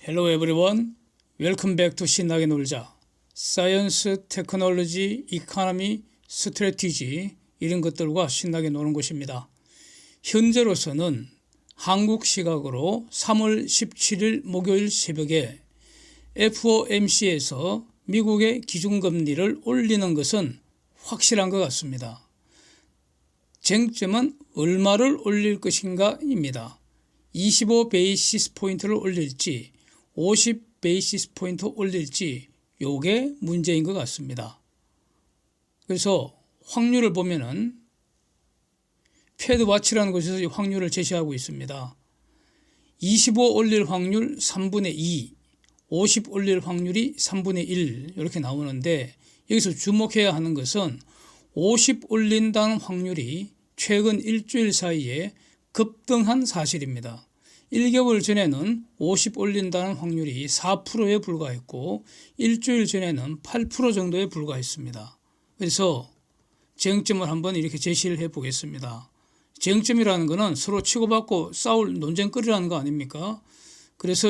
Hello everyone. Welcome back to 신나게 놀자. 사이언스, 테크놀로지, 이코노미, 스트래티지 이런 것들과 신나게 노는 곳입니다. 현재로서는 한국 시각으로 3월 17일 목요일 새벽에 FOMC에서 미국의 기준금리를 올리는 것은 확실한 것 같습니다. 쟁점은 얼마를 올릴 것인가입니다. 25 베이시스 포인트를 올릴지 50 베이시스 포인트 올릴지 요게 문제인 것 같습니다. 그래서 확률을 보면은 패드와치라는 곳에서 이 확률을 제시하고 있습니다. 25 올릴 확률 3분의 2, 50 올릴 확률이 3분의 1 이렇게 나오는데 여기서 주목해야 하는 것은 50 올린다는 확률이 최근 일주일 사이에 급등한 사실입니다. 1개월 전에는 50 올린다는 확률이 4%에 불과했고 일주일 전에는 8% 정도에 불과했습니다. 그래서 쟁점을 한번 이렇게 제시를 해보겠습니다. 쟁점이라는 것은 서로 치고받고 싸울 논쟁거리라는 거 아닙니까? 그래서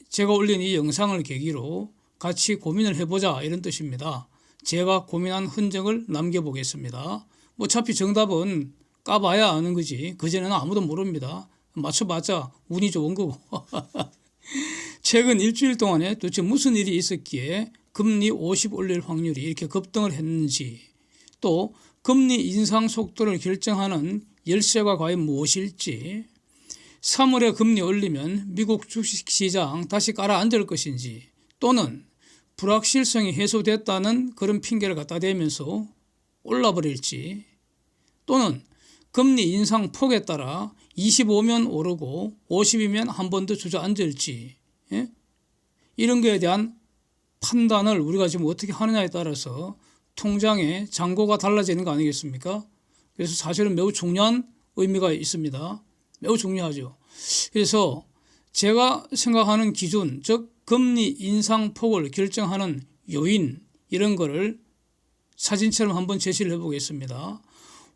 제가 올린 이 영상을 계기로 같이 고민을 해보자 이런 뜻입니다. 제가 고민한 흔적을 남겨보겠습니다. 어차피 정답은 까봐야 아는 거지 그전에는 아무도 모릅니다. 맞춰봤자 운이 좋은 거고. 최근 일주일 동안에 도대체 무슨 일이 있었기에 금리 50 올릴 확률이 이렇게 급등을 했는지, 또 금리 인상 속도를 결정하는 열쇠가 과연 무엇일지, 3월에 금리 올리면 미국 주식시장 다시 가라앉을 것인지, 또는 불확실성이 해소됐다는 그런 핑계를 갖다 대면서 올라버릴지, 또는 금리 인상 폭에 따라 25면 오르고 50이면 한 번 더 주저앉을지, 이런 거에 대한 판단을 우리가 지금 어떻게 하느냐에 따라서 통장의 잔고가 달라지는 거 아니겠습니까? 그래서 사실은 매우 중요한 의미가 있습니다. 매우 중요하죠. 그래서 제가 생각하는 기준, 즉 금리 인상 폭을 결정하는 요인 이런 거를 사진처럼 한번 제시를 해보겠습니다.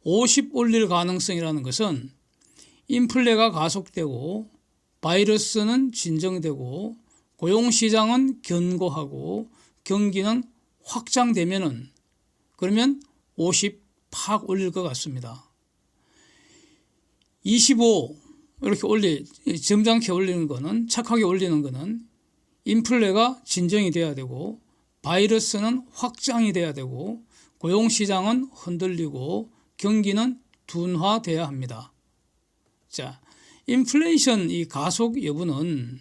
50 올릴 가능성이라는 것은 인플레가 가속되고 바이러스는 진정되고 고용시장은 견고하고 경기는 확장되면은 그러면 50 팍 올릴 것 같습니다. 25 이렇게 점잖게 올리는 거는, 착하게 올리는 거는 인플레가 진정이 돼야 되고 바이러스는 확장이 돼야 되고 고용시장은 흔들리고 경기는 둔화돼야 합니다. 자, 인플레이션 이 가속 여부는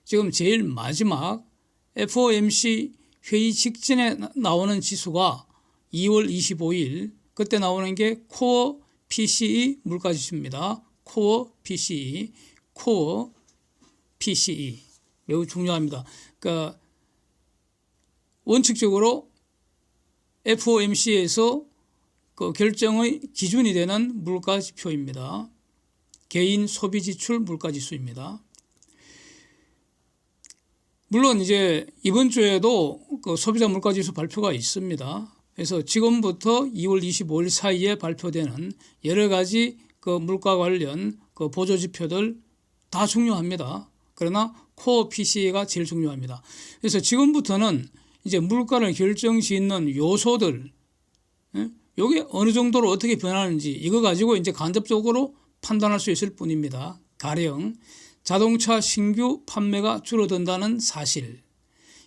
지금 제일 마지막 FOMC 회의 직전에 나오는 지수가 2월 25일 그때 나오는 게 코어 PCE 물가지수입니다. 코어 PCE, 코어 PCE 매우 중요합니다. 그러니까 원칙적으로 FOMC에서 그 결정의 기준이 되는 물가지표입니다. 개인 소비지출 물가지수입니다. 물론 이제 이번 주에도 그 소비자 물가지수 발표가 있습니다. 그래서 지금부터 2월 25일 사이에 발표되는 여러 가지 그 물가 관련 그 보조지표들 다 중요합니다. 그러나 코어 PCE가 제일 중요합니다. 그래서 지금부터는 이제 물가를 결정짓는 요소들, 이게 어느 정도로 어떻게 변하는지 이거 가지고 이제 간접적으로 판단할 수 있을 뿐입니다. 가령 자동차 신규 판매가 줄어든다는 사실,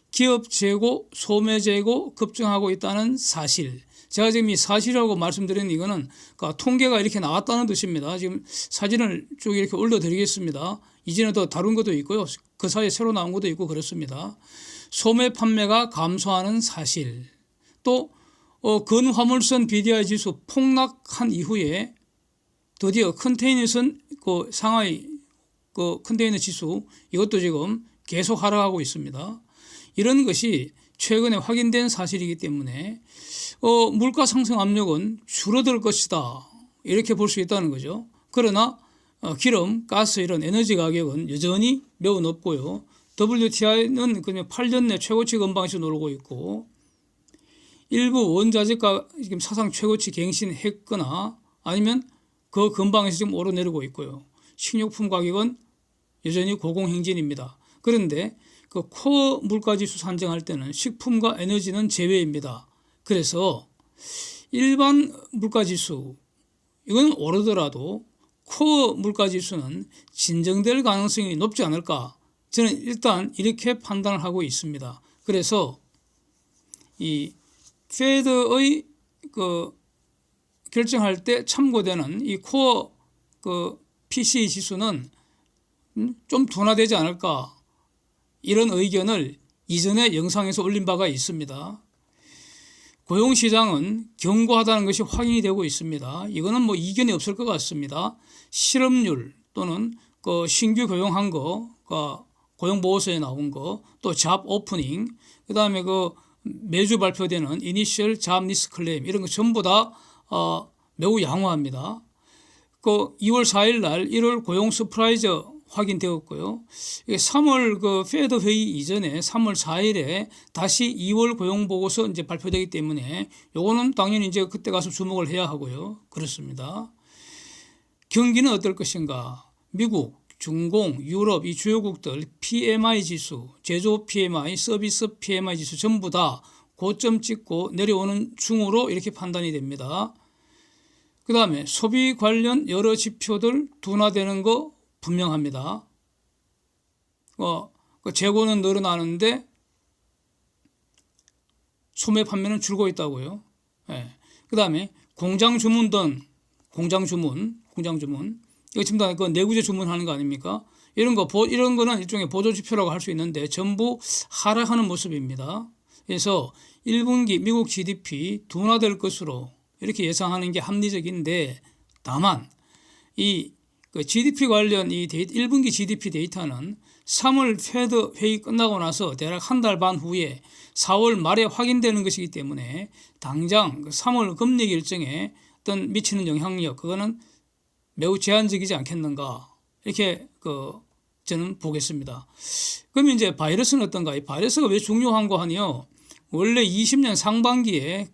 기업 재고, 소매 재고 급증하고 있다는 사실. 제가 지금 이 사실이라고 말씀드리는 이거는 그러니까 통계가 이렇게 나왔다는 뜻입니다. 지금 사진을 쭉 이렇게 올려드리겠습니다. 이전에 더 다룬 것도 있고요. 그 사이에 새로 나온 것도 있고 그렇습니다. 소매 판매가 감소하는 사실. 또 근화물선 BDI 지수 폭락한 이후에 드디어 컨테이너선 그 상하이 그 컨테이너 지수 이것도 지금 계속 하락하고 있습니다. 이런 것이 최근에 확인된 사실이기 때문에 물가 상승 압력은 줄어들 것이다 이렇게 볼 수 있다는 거죠. 그러나 기름, 가스 이런 에너지 가격은 여전히 매우 높고요. WTI는 그냥 8년 내 최고치 건방에서 놀고 있고 일부 원자재가 지금 사상 최고치 갱신했거나 아니면 그 근방에서 지금 오르내리고 있고요. 식료품 가격은 여전히 고공행진입니다. 그런데 그 코어 물가지수 산정할 때는 식품과 에너지는 제외입니다. 그래서 일반 물가지수 이건 오르더라도 코어 물가지수는 진정될 가능성이 높지 않을까, 저는 일단 이렇게 판단을 하고 있습니다. 그래서 이 페드의 그 결정할 때 참고되는 이 코어 그 PCE 지수는 좀 둔화되지 않을까, 이런 의견을 이전에 영상에서 올린 바가 있습니다. 고용시장은 견고하다는 것이 확인이 되고 있습니다. 이거는 뭐 이견이 없을 것 같습니다. 실업률 또는 그 신규 고용한 거, 그 고용보고서에 나온 거, 또 잡 오프닝, 그 다음에 그 매주 발표되는 이니셜 잡 리스트 클레임, 이런 거 전부 다 매우 양호합니다. 그 2월 4일 날 1월 고용 서프라이즈 확인되었고요. 3월 그 페드 회의 이전에 3월 4일에 다시 2월 고용 보고서 이제 발표되기 때문에 요거는 당연히 이제 그때 가서 주목을 해야 하고요. 그렇습니다. 경기는 어떨 것인가? 미국, 중공, 유럽 이 주요국들 PMI 지수, 제조 PMI, 서비스 PMI 지수 전부 다 고점 찍고 내려오는 중으로 이렇게 판단이 됩니다. 그 다음에 소비 관련 여러 지표들 둔화되는 거 분명합니다. 재고는 늘어나는데 소매 판매는 줄고 있다고요. 예. 그 다음에 공장 주문 등 공장 주문 이거 지금 다 그 내구재 주문하는 거 아닙니까? 이런 거는 일종의 보조 지표라고 할 수 있는데 전부 하락하는 모습입니다. 그래서 1분기 미국 GDP 둔화될 것으로 이렇게 예상하는 게 합리적인데, 다만 이 그 GDP 관련 이 1분기 GDP 데이터는 3월 페드 회의 끝나고 나서 대략 한 달 반 후에 4월 말에 확인되는 것이기 때문에 당장 3월 금리 결정에 어떤 미치는 영향력, 그거는 매우 제한적이지 않겠는가, 이렇게 저는 보겠습니다. 그러면 이제 바이러스는 어떤가? 이 바이러스가 왜 중요한가 하니요, 원래 20년 상반기에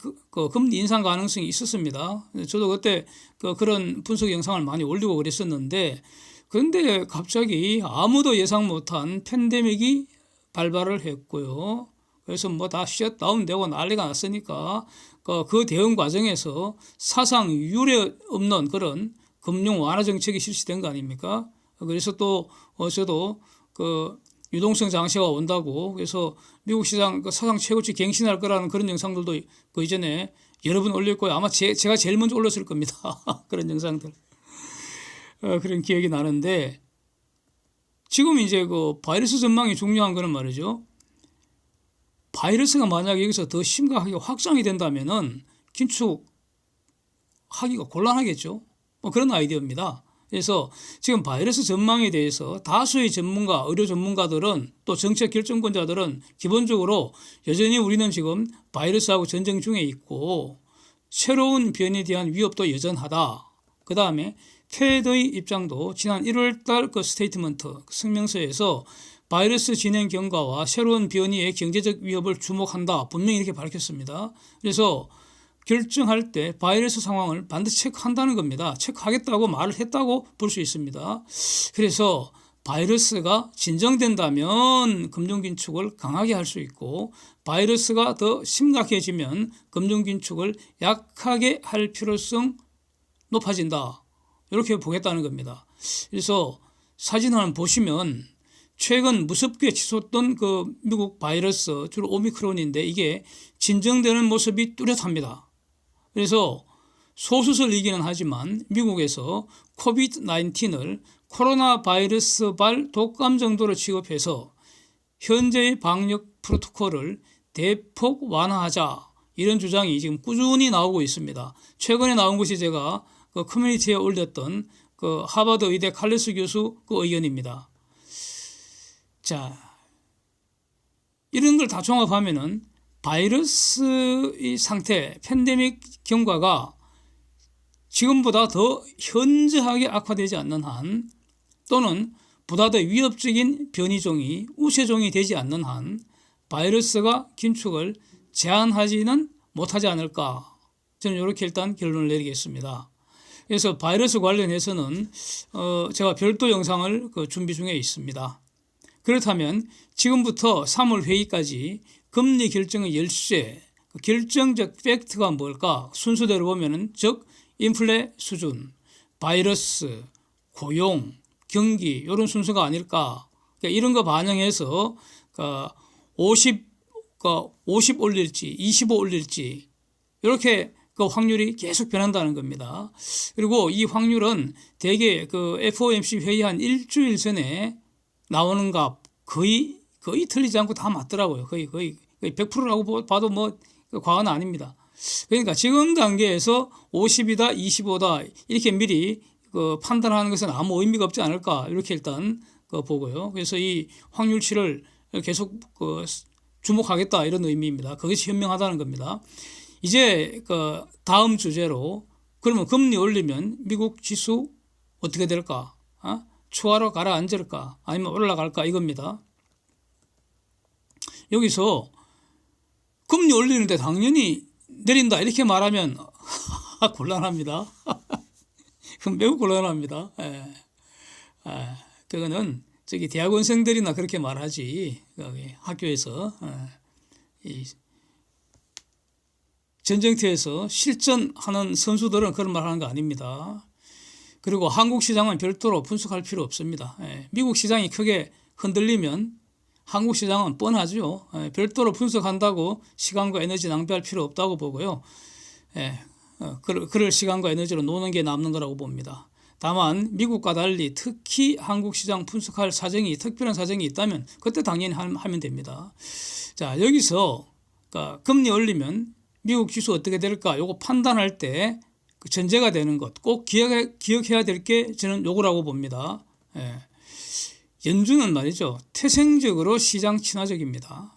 금리 인상 가능성이 있었습니다. 저도 그때 그런 분석 영상을 많이 올리고 그랬었는데, 그런데 갑자기 아무도 예상 못한 팬데믹이 발발을 했고요. 그래서 뭐 다 셧다운 되고 난리가 났으니까 그 대응 과정에서 사상 유례 없는 그런 금융 완화 정책이 실시된 거 아닙니까? 그래서 또 저도 유동성 장세가 온다고, 그래서 미국 시장 사상 최고치 갱신할 거라는 그런 영상들도 그 이전에 여러 번 올렸고요. 아마 제가 제일 먼저 올렸을 겁니다. 그런 영상들. 그런 기억이 나는데, 지금 이제 그 바이러스 전망이 중요한 거는 말이죠, 바이러스가 만약에 여기서 더 심각하게 확장이 된다면은 긴축하기가 곤란하겠죠. 뭐 그런 아이디어입니다. 그래서 지금 바이러스 전망에 대해서 다수의 전문가, 의료 전문가들은, 또 정책 결정권자들은 기본적으로 여전히 우리는 지금 바이러스하고 전쟁 중에 있고 새로운 변이에 대한 위협도 여전하다. 그 다음에 페드의 입장도 지난 1월 달 그 스테이트먼트 성명서에서 바이러스 진행 경과와 새로운 변이의 경제적 위협을 주목한다, 분명히 이렇게 밝혔습니다. 그래서 결정할 때 바이러스 상황을 반드시 체크한다는 겁니다. 체크하겠다고 말을 했다고 볼 수 있습니다. 그래서 바이러스가 진정된다면 금융긴축을 강하게 할 수 있고, 바이러스가 더 심각해지면 금융긴축을 약하게 할 필요성 높아진다, 이렇게 보겠다는 겁니다. 그래서 사진 한번 보시면 최근 무섭게 치솟던 그 미국 바이러스, 주로 오미크론인데 이게 진정되는 모습이 뚜렷합니다. 그래서 소수설이기는 하지만 미국에서 코비드-19을 코로나 바이러스발 독감 정도로 취급해서 현재의 방역 프로토콜을 대폭 완화하자, 이런 주장이 지금 꾸준히 나오고 있습니다. 최근에 나온 것이 제가 그 커뮤니티에 올렸던 그 하버드 의대 칼레스 교수 그 의견입니다. 자, 이런 걸 다 종합하면은 바이러스의 상태, 팬데믹 경과가 지금보다 더 현저하게 악화되지 않는 한, 또는 보다 더 위협적인 변이종이 우세종이 되지 않는 한 바이러스가 긴축을 제한하지는 못하지 않을까, 저는 이렇게 일단 결론을 내리겠습니다. 그래서 바이러스 관련해서는 제가 별도 영상을 준비 중에 있습니다. 그렇다면 지금부터 3월 회의까지 금리 결정의 열쇠, 결정적 팩트가 뭘까? 순서대로 보면은 즉 인플레 수준, 바이러스, 고용, 경기 이런 순서가 아닐까? 그러니까 이런 거 반영해서 50 올릴지 25 올릴지 이렇게 그 확률이 계속 변한다는 겁니다. 그리고 이 확률은 대개 그 FOMC 회의 한 일주일 전에 나오는 값 거의 틀리지 않고 다 맞더라고요. 거의 100%라고 봐도 뭐 과언은 아닙니다. 그러니까 지금 단계에서 50이다 25다 이렇게 미리 그 판단하는 것은 아무 의미가 없지 않을까 이렇게 일단 보고요. 그래서 이 확률치를 계속 주목하겠다 이런 의미입니다. 그것이 현명하다는 겁니다. 이제 그 다음 주제로 그러면 금리 올리면 미국 지수 어떻게 될까? 추가로 가라앉을까? 아니면 올라갈까? 이겁니다. 여기서 금리 올리는데 당연히 내린다 이렇게 말하면 곤란합니다. 매우 곤란합니다. 그거는 저기 대학원생들이나 그렇게 말하지 학교에서 이 전쟁터에서 실전하는 선수들은 그런 말 하는 거 아닙니다. 그리고 한국 시장은 별도로 분석할 필요 없습니다. 미국 시장이 크게 흔들리면 한국 시장은 뻔하죠. 별도로 분석한다고 시간과 에너지 낭비할 필요 없다고 보고요. 그럴 시간과 에너지로 노는 게 남는 거라고 봅니다. 다만 미국과 달리 특히 한국 시장 분석할 사정이 특별한 사정이 있다면 그때 당연히 하면 됩니다. 자, 여기서 금리 올리면 미국 지수 어떻게 될까? 요거 판단할 때 그 전제가 되는 것 꼭 기억해야 될 게 저는 요거라고 봅니다. 연준은 말이죠. 태생적으로 시장 친화적입니다.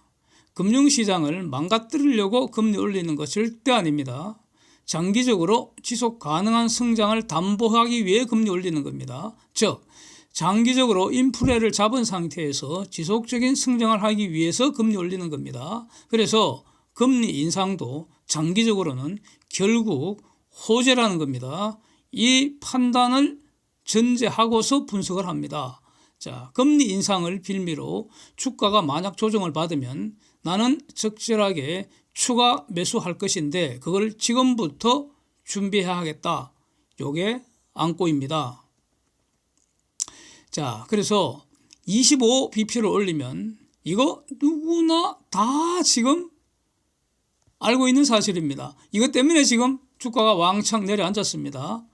금융시장을 망가뜨리려고 금리 올리는 거 절대 아닙니다. 장기적으로 지속 가능한 성장을 담보하기 위해 금리 올리는 겁니다. 즉 장기적으로 인플레를 잡은 상태에서 지속적인 성장을 하기 위해서 금리 올리는 겁니다. 그래서 금리 인상도 장기적으로는 결국 호재라는 겁니다. 이 판단을 전제하고서 분석을 합니다. 자, 금리 인상을 빌미로 주가가 만약 조정을 받으면 나는 적절하게 추가 매수할 것인데 그걸 지금부터 준비해야 하겠다. 요게 안고입니다. 자, 그래서 25bp를 올리면 이거 누구나 다 지금 알고 있는 사실입니다. 이것 때문에 지금 주가가 왕창 내려앉았습니다.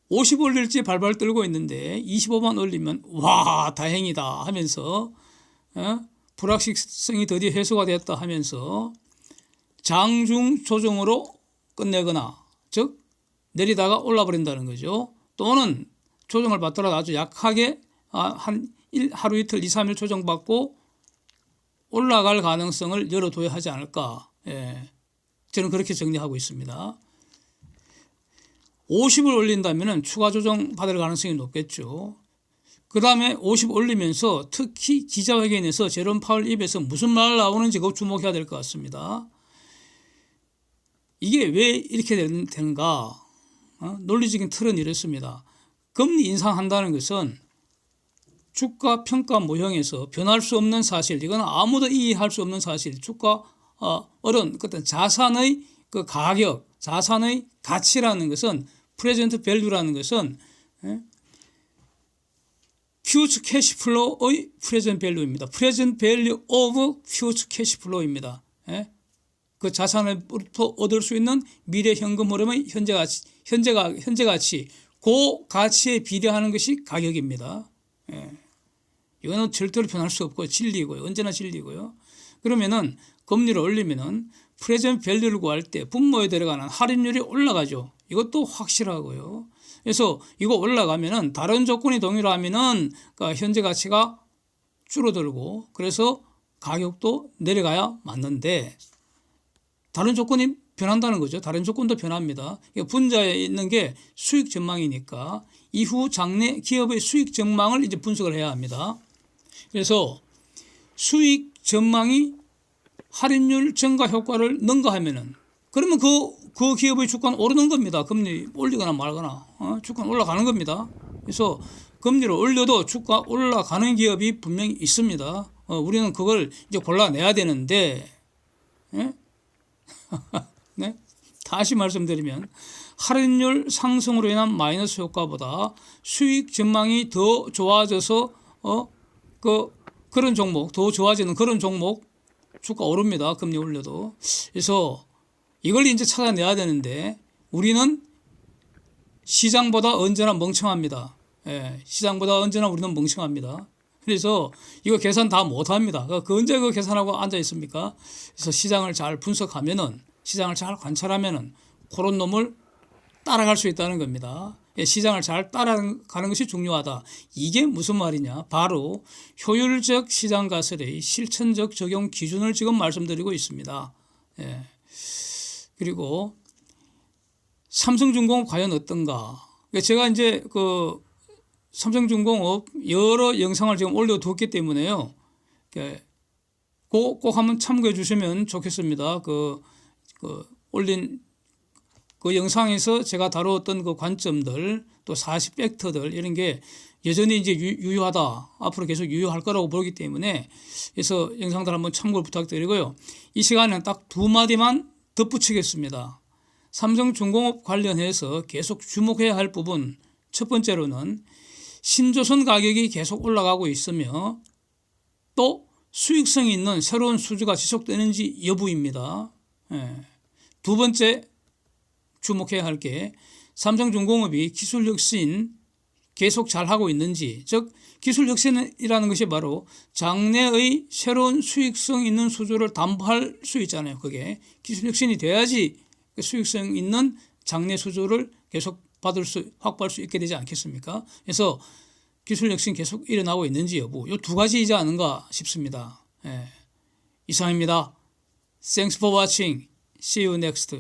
50 올릴지 발발 떨고 있는데 25만 올리면 와 다행이다 하면서 불확실성이 드디어 해소가 됐다 하면서 장중 조정으로 끝내거나 즉 내리다가 올라버린다는 거죠. 또는 조정을 받더라도 아주 약하게 하루 이틀 2, 3일 조정받고 올라갈 가능성을 열어둬야 하지 않을까. 저는 그렇게 정리하고 있습니다. 50을 올린다면 추가 조정 받을 가능성이 높겠죠. 그 다음에 50 올리면서 특히 기자회견에서 제롬 파월 입에서 무슨 말 나오는지 그거 주목해야 될 것 같습니다. 이게 왜 이렇게 되는가? 논리적인 틀은 이렇습니다. 금리 인상한다는 것은 주가 평가 모형에서 변할 수 없는 사실, 이건 아무도 이해할 수 없는 사실, 주가 어떤 자산의 그 가격, 자산의 가치라는 것은 프레젠트 밸류라는 것은 퓨처 캐시 플로우의 프레젠트 밸류입니다. 프레젠트 밸류 오브 퓨처 캐시 플로우입니다. 그 자산으로부터 얻을 수 있는 미래 현금 흐름의 현재 가치, 그 가치에 비례하는 것이 가격입니다. 이거는 절대로 변할 수 없고 진리고요. 언제나 진리고요. 그러면은 금리를 올리면은 프레젠트 밸류를 구할 때 분모에 들어가는 할인율이 올라가죠. 이것도 확실하고요. 그래서 이거 올라가면은 다른 조건이 동일하면은 현재 가치가 줄어들고 그래서 가격도 내려가야 맞는데 다른 조건이 변한다는 거죠. 다른 조건도 변합니다. 분자에 있는 게 수익 전망이니까 이후 장래 기업의 수익 전망을 이제 분석을 해야 합니다. 그래서 수익 전망이 할인율 증가 효과를 능가하면은 그러면 그 기업의 주가는 오르는 겁니다. 금리 올리거나 말거나 주가는 올라가는 겁니다. 그래서 금리를 올려도 주가 올라가는 기업이 분명히 있습니다. 우리는 그걸 이제 골라내야 되는데, 예? 네? 다시 말씀드리면 할인율 상승으로 인한 마이너스 효과보다 수익 전망이 더 좋아져서 그런 종목, 더 좋아지는 그런 종목 주가 오릅니다. 금리 올려도. 그래서 이걸 이제 찾아내야 되는데 우리는 시장보다 언제나 멍청합니다. 예, 시장보다 언제나 우리는 멍청합니다. 그래서 이거 계산 다 못합니다. 그 언제 그 계산하고 앉아 있습니까? 그래서 시장을 잘 분석하면은, 시장을 잘 관찰하면은 그런 놈을 따라갈 수 있다는 겁니다. 예, 시장을 잘 따라가는 것이 중요하다. 이게 무슨 말이냐? 바로 효율적 시장 가설의 실천적 적용 기준을 지금 말씀드리고 있습니다. 예. 그리고 삼성중공업 과연 어떤가? 제가 이제 그 삼성중공업 여러 영상을 지금 올려두었기 때문에요. 꼭 한번 참고해 주시면 좋겠습니다. 올린 그 영상에서 제가 다루었던 그 관점들, 또 40팩터들 이런 게 여전히 이제 유효하다. 앞으로 계속 유효할 거라고 보기 때문에 그래서 영상들 한번 참고를 부탁드리고요. 이 시간에는 딱 두 마디만 덧붙이겠습니다. 삼성중공업 관련해서 계속 주목해야 할 부분, 첫 번째로는 신조선 가격이 계속 올라가고 있으며 또 수익성이 있는 새로운 수주가 지속되는지 여부입니다. 예. 두 번째 주목해야 할 게 삼성중공업이 기술 혁신 계속 잘하고 있는지, 즉 기술 혁신이라는 것이 바로 장래의 새로운 수익성 있는 수주를 담보할 수 있잖아요. 그게 기술 혁신이 돼야지 수익성 있는 장래 수주를 계속 확보할 수 있게 되지 않겠습니까? 그래서 기술 혁신 계속 일어나고 있는지 여부, 이 두 가지이지 않은가 싶습니다. 예. 이상입니다. Thanks for watching. See you next.